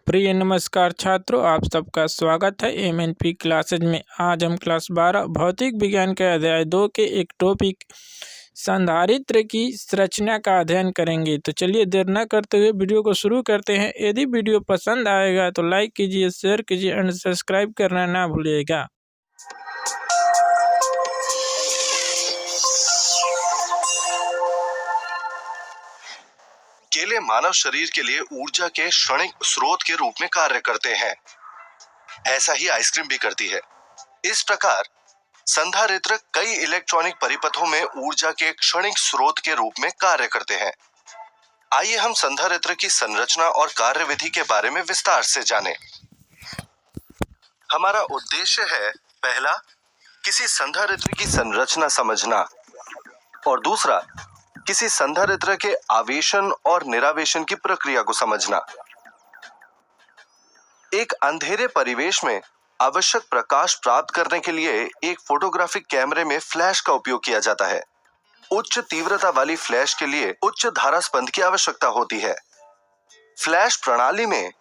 प्रिय नमस्कार छात्रों, आप सबका स्वागत है एमएनपी क्लासेज में। आज हम क्लास 12 भौतिक विज्ञान के अध्याय 2 के एक टॉपिक संधारित्र की संरचना का अध्ययन करेंगे। तो चलिए देर न करते हुए वीडियो को शुरू करते हैं। यदि वीडियो पसंद आएगा तो लाइक कीजिए, शेयर कीजिए एंड सब्सक्राइब करना ना भूलिएगा। केले मानव शरीर के लिए ऊर्जा के क्षणिक स्रोत के रूप में कार्य करते हैं। ऐसा ही आइसक्रीम भी करती है। इस प्रकार संधारित्र कई इलेक्ट्रॉनिक परिपथों में ऊर्जा के क्षणिक स्रोत के रूप में कार्य करते हैं। आइए हम संधारित्र की संरचना और कार्यविधि के बारे में विस्तार से जानें। हमारा उद्देश्य है, पहला, किसी संधारित्र की संरचना समझना और दूसरा, किसी संधारित्र के आवेशन और निरावेशन की प्रक्रिया को समझना। एक अंधेरे परिवेश में आवश्यक प्रकाश प्राप्त करने के लिए एक फोटोग्राफिक कैमरे में फ्लैश का उपयोग किया जाता है। उच्च तीव्रता वाली फ्लैश के लिए उच्च धारा स्पंद की आवश्यकता होती है। फ्लैश प्रणाली में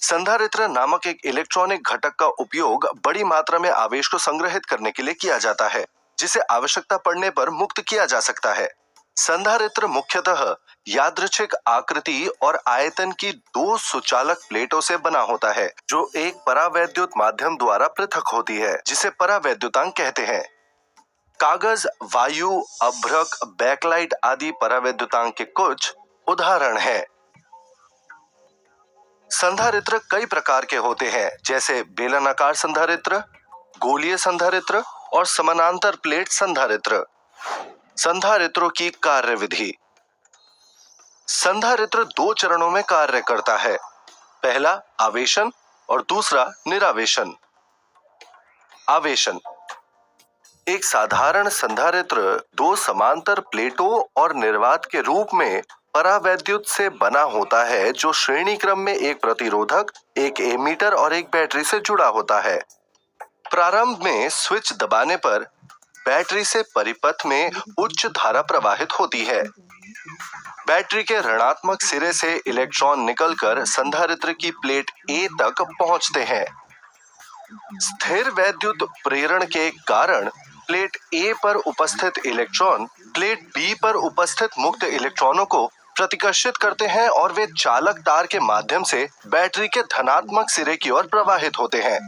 संधारित्र नामक एक इलेक्ट्रॉनिक घटक का उपयोग बड़ी मात्रा में आवेश को संग्रहित करने के लिए किया जाता है, जिसे आवश्यकता पड़ने पर मुक्त किया जा सकता है। संधारित्र मुख्यतः यादृच्छिक आकृति और आयतन की दो सुचालक प्लेटों से बना होता है, जो एक परावैद्युत माध्यम द्वारा पृथक होती है, जिसे परावैद्युतांक कहते हैं। कागज, वायु, अभ्रक, बैकलाइट आदि परावैद्युतांक के कुछ उदाहरण हैं। संधारित्र कई प्रकार के होते हैं, जैसे बेलनाकार संधारित्र, गोलीय संधारित्र और समानांतर प्लेट संधारित्र। संधारित्रों की कार्यविधि। संधारित्र दो चरणों में कार्य करता है, पहला आवेशन और दूसरा निरावेशन। आवेशन। एक साधारण संधारित्र दो समांतर प्लेटों और निर्वात के रूप में परावैद्युत से बना होता है, जो श्रेणी क्रम में एक प्रतिरोधक, एक एमीटर और एक बैटरी से जुड़ा होता है। प्रारंभ में स्विच दबाने पर बैटरी से परिपथ में उच्च धारा प्रवाहित होती है। बैटरी के ऋणात्मक सिरे से इलेक्ट्रॉन निकलकर संधारित्र की प्लेट ए तक पहुंचते हैं। स्थिर वैद्युत प्रेरण के कारण प्लेट ए पर उपस्थित इलेक्ट्रॉन प्लेट बी पर उपस्थित मुक्त इलेक्ट्रॉनों को प्रतिकर्षित करते हैं और वे चालक तार के माध्यम से बैटरी के धनात्मक सिरे की ओर प्रवाहित होते हैं।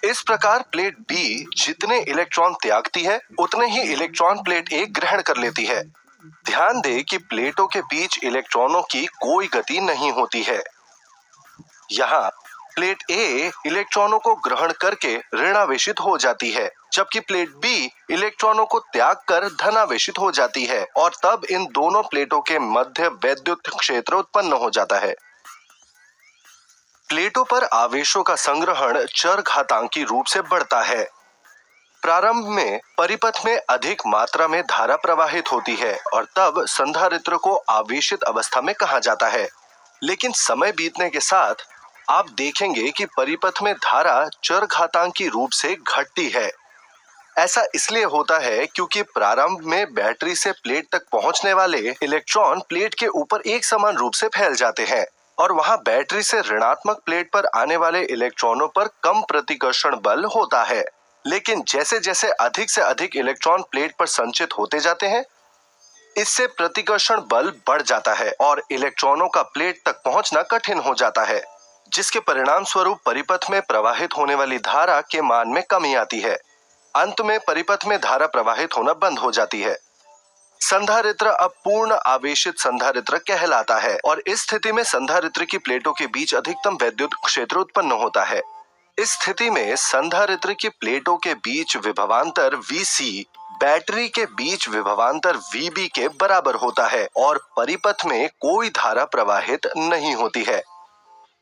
इस प्रकार प्लेट बी जितने इलेक्ट्रॉन त्यागती है, उतने ही इलेक्ट्रॉन प्लेट ए ग्रहण कर लेती है। ध्यान दें कि प्लेटों के बीच इलेक्ट्रॉनों की कोई गति नहीं होती है। यहाँ प्लेट ए इलेक्ट्रॉनों को ग्रहण करके ऋणावेशित हो जाती है, जबकि प्लेट बी इलेक्ट्रॉनों को त्याग कर धनावेशित हो जाती है, और तब इन दोनों प्लेटों के मध्य वैद्युत क्षेत्र उत्पन्न हो जाता है। प्लेटों पर आवेशों का संग्रहण चरघातांकी रूप से बढ़ता है। प्रारंभ में परिपथ में अधिक मात्रा में धारा प्रवाहित होती है और तब संधारित्र को आवेशित अवस्था में कहा जाता है। लेकिन समय बीतने के साथ आप देखेंगे कि परिपथ में धारा चरघातांकी रूप से घटती है। ऐसा इसलिए होता है क्योंकि प्रारंभ में बैटरी से प्लेट तक पहुंचने वाले इलेक्ट्रॉन प्लेट के ऊपर एक समान रूप से फैल जाते हैं, और वहां बैटरी से ऋणात्मक प्लेट पर आने वाले इलेक्ट्रॉनों पर कम प्रतिकर्षण बल होता है। लेकिन जैसे जैसे अधिक से अधिक इलेक्ट्रॉन प्लेट पर संचित होते जाते हैं, इससे प्रतिकर्षण बल बढ़ जाता है और इलेक्ट्रॉनों का प्लेट तक पहुंचना कठिन हो जाता है, जिसके परिणाम स्वरूप परिपथ में प्रवाहित होने वाली धारा के मान में कमी आती है। अंत में परिपथ में धारा प्रवाहित होना बंद हो जाती है। संधारित्र अब पूर्ण आवेशित संधारित्र कहलाता है, और इस स्थिति में संधारित्र की प्लेटों के बीच अधिकतम वैद्युत क्षेत्र उत्पन्न होता है। इस स्थिति में संधारित्र की प्लेटों के बीच विभवांतर Vc बैटरी के बीच विभवांतर Vb के बराबर होता है और परिपथ में कोई धारा प्रवाहित नहीं होती है।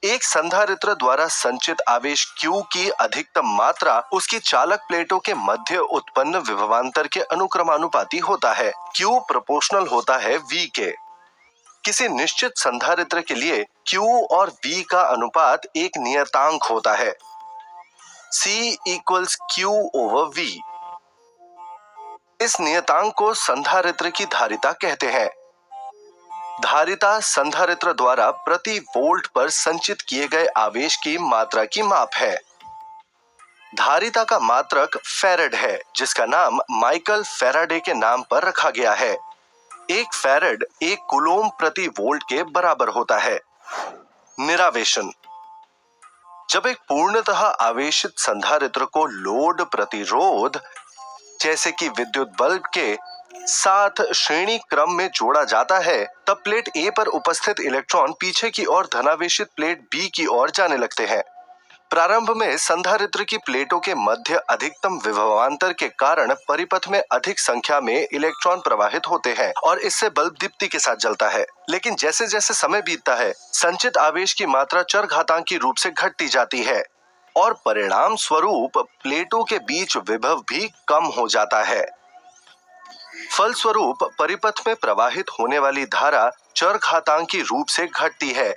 एक संधारित्र द्वारा संचित आवेश Q की अधिकतम मात्रा उसकी चालक प्लेटों के मध्य उत्पन्न विभवांतर के अनुक्रमानुपाती होता है। Q प्रोपोर्शनल होता है V के। किसी निश्चित संधारित्र के लिए Q और V का अनुपात एक नियतांक होता है। C equals Q over V। इस नियतांक को संधारित्र की धारिता कहते हैं। धारिता संधारित्र द्वारा प्रति वोल्ट पर संचित किए गए आवेश की मात्रा की माप है। धारिता का मात्रक फैराड है, जिसका नाम माइकल फैराडे के नाम पर रखा गया है। एक फैराड 1 कूलोम प्रति वोल्ट के बराबर होता है। निरावेशन: जब एक पूर्णतः आवेशित संधारित्र को लोड प्रतिरोध जैसे कि विद्युत बल्ब के साथ श्रेणी क्रम में जोड़ा जाता है, तब प्लेट ए पर उपस्थित इलेक्ट्रॉन पीछे की ओर धनावेशित प्लेट बी की ओर जाने लगते हैं। प्रारंभ में संधारित्र की प्लेटों के मध्य अधिकतम विभवांतर के कारण परिपथ में अधिक संख्या में इलेक्ट्रॉन प्रवाहित होते हैं और इससे बल्ब दीप्ति के साथ जलता है। लेकिन जैसे जैसे समय बीतता है, संचित आवेश की मात्रा चरघातांकी रूप से घटती जाती है और परिणाम स्वरूप प्लेटों के बीच विभव भी कम हो जाता है। फलस्वरूप परिपथ में प्रवाहित होने वाली धारा चरघातांकी रूप से घटती है,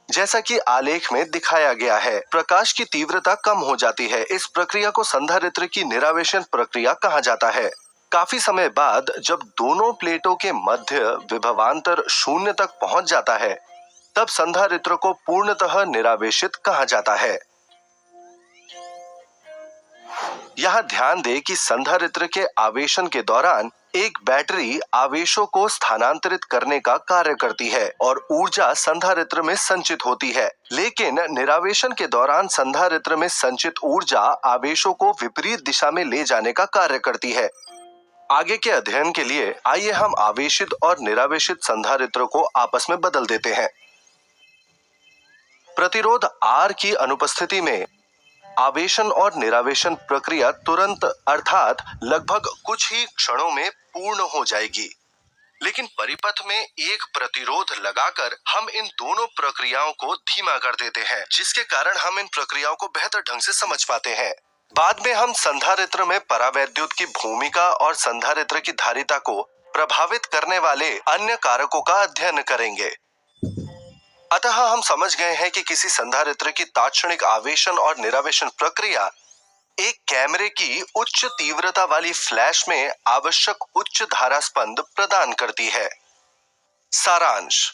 जैसा कि आलेख में दिखाया गया है। प्रकाश की तीव्रता कम हो जाती है। इस प्रक्रिया को संधारित्र की निरावेशन प्रक्रिया कहा जाता है। काफी समय बाद जब दोनों प्लेटों के मध्य विभवांतर 0 तक पहुंच जाता है, तब संधारित्र को पूर्णतः निरावेशित कहा जाता है। यह ध्यान दें कि संधारित्र के आवेशन के दौरान एक बैटरी आवेशों को स्थानांतरित करने का कार्य करती है और ऊर्जा संधारित्र में संचित होती है, लेकिन निरावेशन के दौरान संधारित्र में संचित ऊर्जा आवेशों को विपरीत दिशा में ले जाने का कार्य करती है। आगे के अध्ययन के लिए आइए हम आवेशित और निरावेशित संधारित्र को आपस में बदल देते हैं। प्रतिरोध R की अनुपस्थिति में आवेशन और निरावेशन प्रक्रिया तुरंत अर्थात लगभग कुछ ही क्षणों में पूर्ण हो जाएगी, लेकिन परिपथ में एक प्रतिरोध लगाकर हम इन दोनों प्रक्रियाओं को धीमा कर देते हैं, जिसके कारण हम इन प्रक्रियाओं को बेहतर ढंग से समझ पाते हैं। बाद में हम संधारित्र में परावैद्युत की भूमिका और संधारित्र की धारिता को प्रभावित करने वाले अन्य कारकों का अध्ययन करेंगे। अतः हम समझ गए हैं कि किसी संधारित्र की तात्क्षणिक आवेशन और निरावेशन प्रक्रिया एक कैमरे की उच्च तीव्रता वाली फ्लैश में आवश्यक उच्च धारा स्पंद प्रदान करती है। सारांश: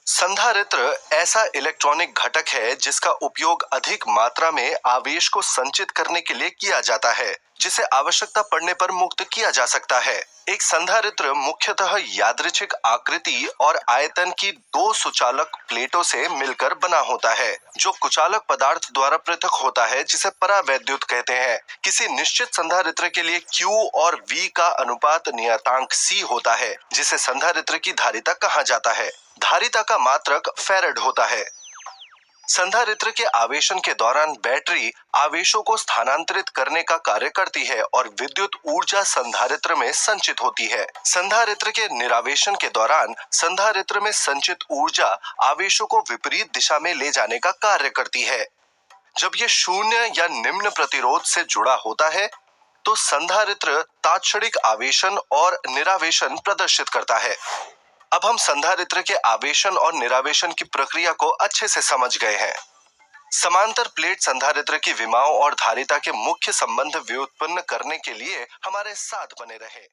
संधारित्र ऐसा इलेक्ट्रॉनिक घटक है जिसका उपयोग अधिक मात्रा में आवेश को संचित करने के लिए किया जाता है, जिसे आवश्यकता पड़ने पर मुक्त किया जा सकता है। एक संधारित्र मुख्यतः यादृच्छिक आकृति और आयतन की 2 सुचालक प्लेटों से मिलकर बना होता है, जो कुचालक पदार्थ द्वारा पृथक होता है, जिसे परावैद्युत कहते हैं। किसी निश्चित संधारित्र के लिए Q और V का अनुपात नियतांक C होता है, जिसे संधारित्र की धारिता कहा जाता है। धारिता का मात्रक फैराड होता है। संधारित्र के आवेशन के दौरान बैटरी आवेशों को स्थानांतरित करने का कार्य करती है और विद्युत ऊर्जा संधारित्र में संचित होती है। संधारित्र के निरावेशन के दौरान संधारित्र में संचित ऊर्जा आवेशों को विपरीत दिशा में ले जाने का कार्य करती है। जब ये 0 या निम्न प्रतिरोध से जुड़ा होता है, तो संधारित्र तात्क्षणिक आवेशन और निरावेशन प्रदर्शित करता है। अब हम संधारित्र के आवेशन और निरावेशन की प्रक्रिया को अच्छे से समझ गए हैं। समांतर प्लेट संधारित्र की विमाओं और धारिता के मुख्य संबंध व्युत्पन्न करने के लिए हमारे साथ बने रहें।